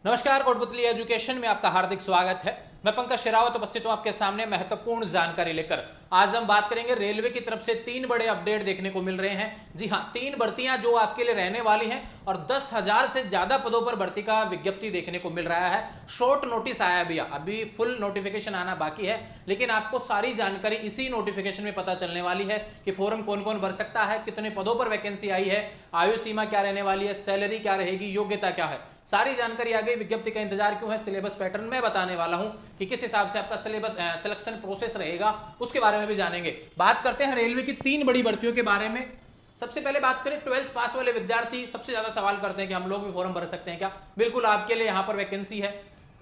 नमस्कार, कोटपुतली एजुकेशन में आपका हार्दिक स्वागत है। मैं पंकज शेरावत उपस्थित हूं आपके सामने महत्वपूर्ण जानकारी लेकर। आज हम बात करेंगे रेलवे की तरफ से 3 बड़े अपडेट देखने को मिल रहे हैं। जी हां, 3 भर्तियां जो आपके लिए रहने वाली हैं और 10,000 से ज्यादा पदों पर भर्ती का विज्ञप्ति देखने को मिल रहा है। शॉर्ट नोटिस आया भैया, अभी फुल नोटिफिकेशन आना बाकी है, लेकिन आपको सारी जानकारी इसी नोटिफिकेशन में पता चलने वाली है कि फॉर्म कौन कौन भर सकता है, कितने पदों पर वैकेंसी आई है, आयु सीमा क्या रहने वाली है, सैलरी क्या रहेगी, योग्यता क्या है, सारी जानकारी आ गई। विज्ञप्ति का इंतजार क्यों है, सिलेबस पैटर्न मैं बताने वाला हूं कि किस हिसाब से आपका सिलेबस सिलेक्शन प्रोसेस रहेगा, उसके बारे में भी जानेंगे। बात करते हैं रेलवे की 3 बड़ी भर्तियों के बारे में। सबसे पहले बात करें 12th पास वाले विद्यार्थी सबसे ज्यादा सवाल करते हैं कि हम लोग भी फॉर्म भर सकते हैं क्या। बिल्कुल आपके लिए यहां पर वैकेंसी है।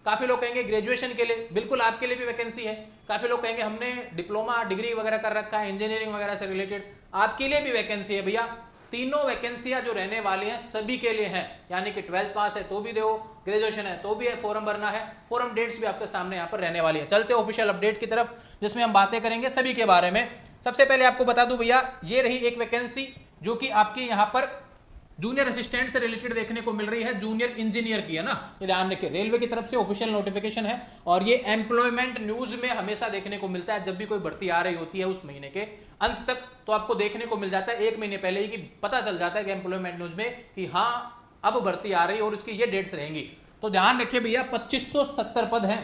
काफी लोग कहेंगे ग्रेजुएशन के लिए, बिल्कुल आपके लिए भी वैकेंसी है। काफी लोग कहेंगे हमने डिप्लोमा डिग्री वगैरह कर रखा है, इंजीनियरिंग वगैरह से रिलेटेड, आपके लिए भी वैकेंसी है भैया। तीनों वैकेंसियां जो रहने वाली हैं सभी के लिए हैं, यानी कि 12th पास है तो भी दो, ग्रेजुएशन है तो भी है, फॉर्म भरना है। फॉर्म डेट्स भी आपके सामने यहाँ पर रहने वाली है। चलते ऑफिशियल अपडेट की तरफ, जिसमें हम बातें करेंगे सभी के बारे में। सबसे पहले आपको बता दूं भैया, ये रही एक वैकेंसी जो कि आपकी यहाँ पर जूनियर असिस्टेंट से रिलेटेड देखने को मिल रही है, जूनियर इंजीनियर की है ना, ये ध्यान रखिए। रेलवे की तरफ से ऑफिशियल नोटिफिकेशन है और ये एम्प्लॉयमेंट न्यूज में हमेशा देखने को मिलता है। जब भी कोई भर्ती आ रही होती है उस महीने के अंत तक तो आपको देखने को मिल जाता है, 1 महीने पहले ही कि पता चल जाता है कि एम्प्लॉयमेंट न्यूज में कि हाँ अब भर्ती आ रही है और इसकी ये डेट्स रहेंगी। तो ध्यान रखिए भैया, 2570 पद हैं।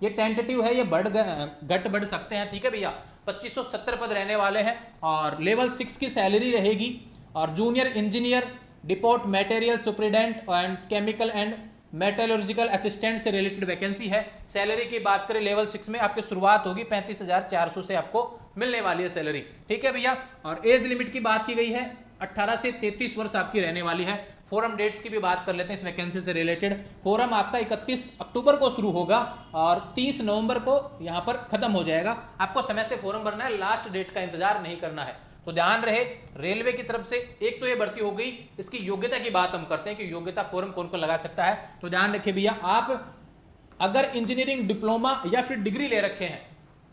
ये टेंटेटिव है, ये घट बढ़ सकते हैं, ठीक है भैया। 2570 पद रहने वाले हैं और लेवल 6 की सैलरी रहेगी। और junior engineer, depot material superintendent and chemical and metallurgical assistant से रिलेटेड वैकेंसी है। सैलरी की बात करें लेवल 6 में आपकी शुरुआत होगी 35,400 से आपको मिलने वाली है सैलरी, ठीक है भैया। और एज लिमिट की बात की गई है 18 से 33 वर्ष आपकी रहने वाली है। फोरम डेट्स की भी बात कर लेते हैं इस वैकेंसी से रिलेटेड। फोरम आपका 31 अक्टूबर को शुरू होगा और 30 नवंबर को यहां पर खत्म हो जाएगा। आपको समय से फोरम भरना है, लास्ट डेट का इंतजार नहीं करना है। तो ध्यान रहे, रेलवे की तरफ से एक तो ये भर्ती हो गई। इसकी योग्यता की बात हम करते हैं कि योग्यता फॉर्म कौन कौन लगा सकता है। तो ध्यान रखिए भैया, आप अगर इंजीनियरिंग डिप्लोमा या फिर डिग्री ले रखे हैं,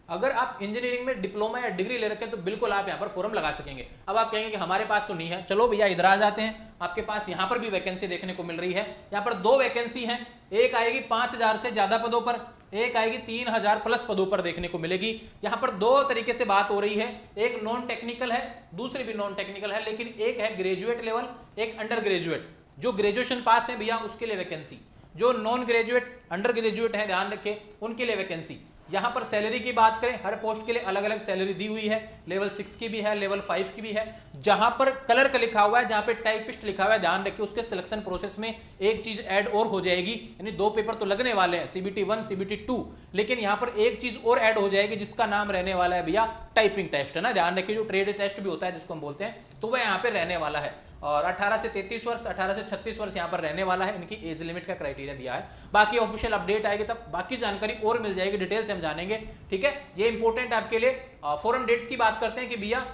अगर आप इंजीनियरिंग में डिप्लोमा या डिग्री ले रखे हैं तो बिल्कुल आप यहां पर फॉर्म लगा सकेंगे। अब आप कहेंगे कि हमारे पास तो नहीं है, चलो भैया इधर आ जाते हैं। आपके पास यहां पर भी वैकेंसी देखने को मिल रही है। यहां पर 2 वैकेंसी हैं, एक आएगी 5,000 से ज्यादा पदों पर, एक आएगी 3,000 प्लस पदों पर देखने को मिलेगी। यहां पर 2 तरीके से बात हो रही है, एक नॉन टेक्निकल है, दूसरी भी नॉन टेक्निकल है, लेकिन एक है ग्रेजुएट लेवल, एक अंडर ग्रेजुएट। जो ग्रेजुएशन पास है भैया उसके लिए वैकेंसी, जो नॉन ग्रेजुएट अंडर ग्रेजुएट है ध्यान रखें उनके लिए वैकेंसी। यहां पर सैलरी की बात करें, हर पोस्ट के लिए अलग अलग सैलरी दी हुई है। लेवल 6 की भी है, लेवल 5 की भी है। जहां पर क्लर्क लिखा हुआ है, जहां पे टाइपिस्ट लिखा हुआ है, ध्यान रखिए उसके सिलेक्शन प्रोसेस में एक चीज ऐड और हो जाएगी। यानी 2 पेपर तो लगने वाले हैं, CBT 1 CBT 2, लेकिन यहां पर एक चीज और ऐड हो जाएगी जिसका नाम रहने वाला है भैया टाइपिंग टेस्ट, है ना। ध्यान रखिए, जो ट्रेड टेस्ट भी होता है जिसको हम बोलते हैं, तो वह यहाँ पे रहने वाला है। और 18 से 33 वर्ष, 18 से 36 वर्ष यहाँ पर रहने वाला है। इनकी एज लिमिट का क्राइटेरिया दिया है। बाकी ऑफिशियल अपडेट आएगी तब बाकी जानकारी और मिल जाएगी, डिटेल से हम जानेंगे, ठीक है। ये इंपॉर्टेंट है आपके लिए। फॉरम डेट्स की बात करते हैं कि भैया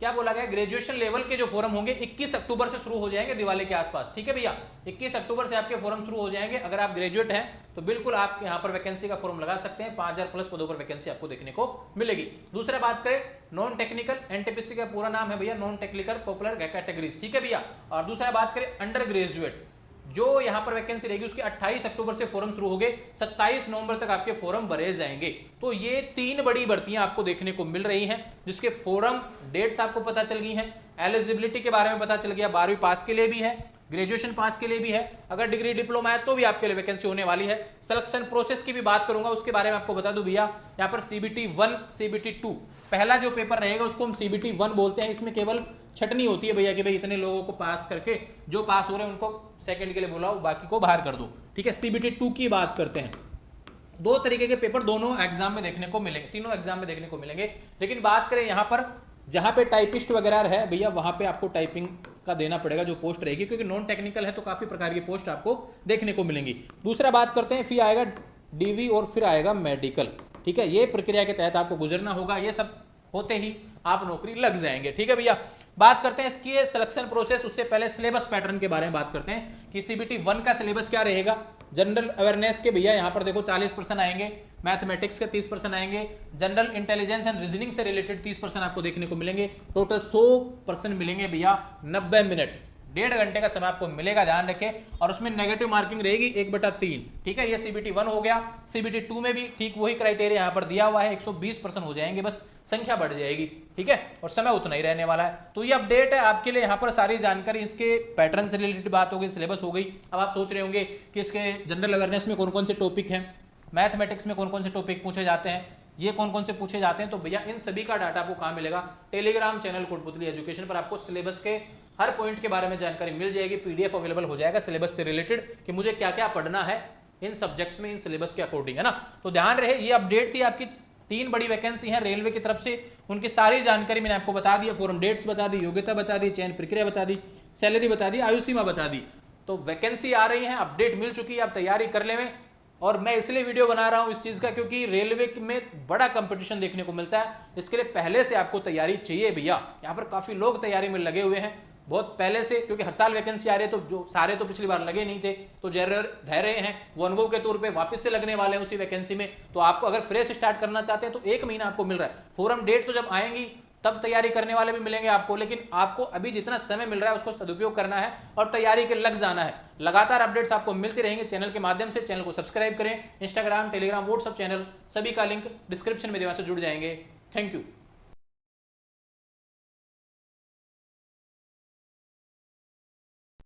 क्या बोला गया, ग्रेजुएशन लेवल के जो फॉरम होंगे 21 अक्टूबर से शुरू हो जाएंगे, दिवाली के आसपास, ठीक है भैया। 21 अक्टूबर से आपके फॉरम शुरू हो जाएंगे। अगर आप ग्रेजुएट हैं तो बिल्कुल आप यहाँ पर वैकेंसी का फॉर्म लगा सकते हैं। 5,000 प्लस पदों पर वैकेंसी आपको देखने को मिलेगी। दूसरा बात करें नॉन टेक्निकल, NTPC का पूरा नाम है भैया नॉन टेक्निकल पॉपुलर कैटेगरीज, ठीक है भैया। और दूसरा बात करें अंडर ग्रेजुएट, जो यहां पर वैकेंसी रहेगी उसके 28 अक्टूबर से फॉर्म शुरू हो गए, 27 नवंबर तक आपके फॉर्म भरे जाएंगे। तो ये 3 बड़ी भर्तियां आपको देखने को मिल रही हैं, जिसके फॉर्म डेट्स आपको पता चल गई हैं। एलिजिबिलिटी के बारे में पता चल गया, 12वीं पास के लिए भी है, ग्रेजुएशन पास के लिए भी है, अगर डिग्री डिप्लोमा है तो भी आपके लिए वैकेंसी होने वाली है। सिलेक्शन प्रोसेस की भी बात करूंगा, उसके बारे में आपको बता दूं भैया। यहाँ पर CBT 1 CBT 2 पहला जो पेपर रहेगा उसको हम CBT 1 बोलते हैं। इसमें केवल छटनी होती है भैया कि भाई इतने लोगों को पास करके जो पास हो रहे हैं उनको सेकंड के लिए बुलाओ, बाकी को बाहर कर दो, ठीक है। CBT 2 की बात करते हैं। 2 तरीके के पेपर दोनों एग्जाम में देखने को मिलेंगे, तीनों एग्जाम में देखने को मिलेंगे। लेकिन बात करें यहाँ पर जहां पे टाइपिस्ट वगैरह है भैया, वहां पे आपको टाइपिंग का देना पड़ेगा जो पोस्ट रहेगी, क्योंकि नॉन टेक्निकल है तो काफी प्रकार की पोस्ट आपको देखने को मिलेंगी। दूसरा बात करते हैं, फिर आएगा DV और फिर आएगा मेडिकल, ठीक है। ये प्रक्रिया के तहत आपको गुजरना होगा, ये सब होते ही आप नौकरी लग जाएंगे, ठीक है भैया। बात करते हैं इसकी सिलेक्शन प्रोसेस, उससे पहले सिलेबस पैटर्न के बारे में बात करते हैं कि CBT 1 का सिलेबस क्या रहेगा। जनरल अवेयरनेस के भैया यहाँ पर देखो 40% आएंगे, मैथमेटिक्स के 30% आएंगे, जनरल इंटेलिजेंस एंड रीजनिंग से रिलेटेड 30% आपको देखने को मिलेंगे। टोटल 100% मिलेंगे भैया 90 मिनट। 1.5 घंटे का समय आपको मिलेगा, ध्यान रखें। और उसमें नेगेटिव मार्किंग रहेगी 1/3, ठीक है। ये CBT 1 हो गया। CBT 2 में भी ठीक वही क्राइटेरिया यहाँ पर दिया हुआ है, 120% हो जाएंगे, बस संख्या बढ़ जाएगी, ठीक है, और समय उतना ही रहने वाला है। तो ये अपडेट है आपके लिए, यहाँ पर सारी जानकारी, इसके पैटर्न से रिलेटेड बात हो गई, सिलेबस हो गई। अब आप सोच रहे होंगे कि इसके जनरल अवेयरनेस में कौन कौन से टॉपिक हैं, मैथमेटिक्स में कौन कौन से टॉपिक पूछे जाते हैं, ये कौन कौन से पूछे जाते हैं। तो भैया इन सभी का डाटा आपको कहाँ मिलेगा? टेलीग्राम चैनल कोटपुतली एजुकेशन पर आपको सिलेबस के हर पॉइंट के बारे में जानकारी मिल जाएगी। PDF अवेलेबल हो जाएगा सिलेबस से रिलेटेड कि मुझे क्या क्या पढ़ना है इन सब्जेक्ट्स में, इन सिलेबस के अकॉर्डिंग, है ना। तो ध्यान रहे, ये अपडेट थी आपकी। 3 बड़ी वैकेंसी है रेलवे की तरफ से, उनकी सारी जानकारी मैंने आपको बता दी, फॉरम डेट्स बता दी, योग्यता बता दी, चयन प्रक्रिया बता दी, सैलरी बता दी, आयु सीमा बता दी। तो वैकेंसी आ रही है, अपडेट मिल चुकी है, आप तैयारी कर लें। और मैं इसलिए वीडियो बना रहा हूं इस चीज का क्योंकि रेलवे में बड़ा कंपटीशन देखने को मिलता है। इसके लिए पहले से आपको तैयारी चाहिए भैया। यहाँ पर काफी लोग तैयारी में लगे हुए हैं बहुत पहले से, क्योंकि हर साल वैकेंसी आ रही है। तो जो सारे तो पिछली बार लगे नहीं थे, तो रह रहे हैं वो अनुभव के तौर पे वापस से लगने वाले हैं उसी वैकेंसी में। तो आपको अगर फ्रेश स्टार्ट करना चाहते हैं तो 1 महीना आपको मिल रहा है। फॉरम डेट तो जब आएंगी तब तैयारी करने वाले भी मिलेंगे आपको, लेकिन आपको अभी जितना समय मिल रहा है उसको सदुपयोग करना है और तैयारी के लग जाना है। लगातार अपडेट्स आपको मिलती रहेंगे चैनल के माध्यम से। चैनल को सब्सक्राइब करें। इंस्टाग्राम, टेलीग्राम, व्हाट्सएप चैनल सभी का लिंक डिस्क्रिप्शन में देवा से जुड़ जाएंगे। Thank you.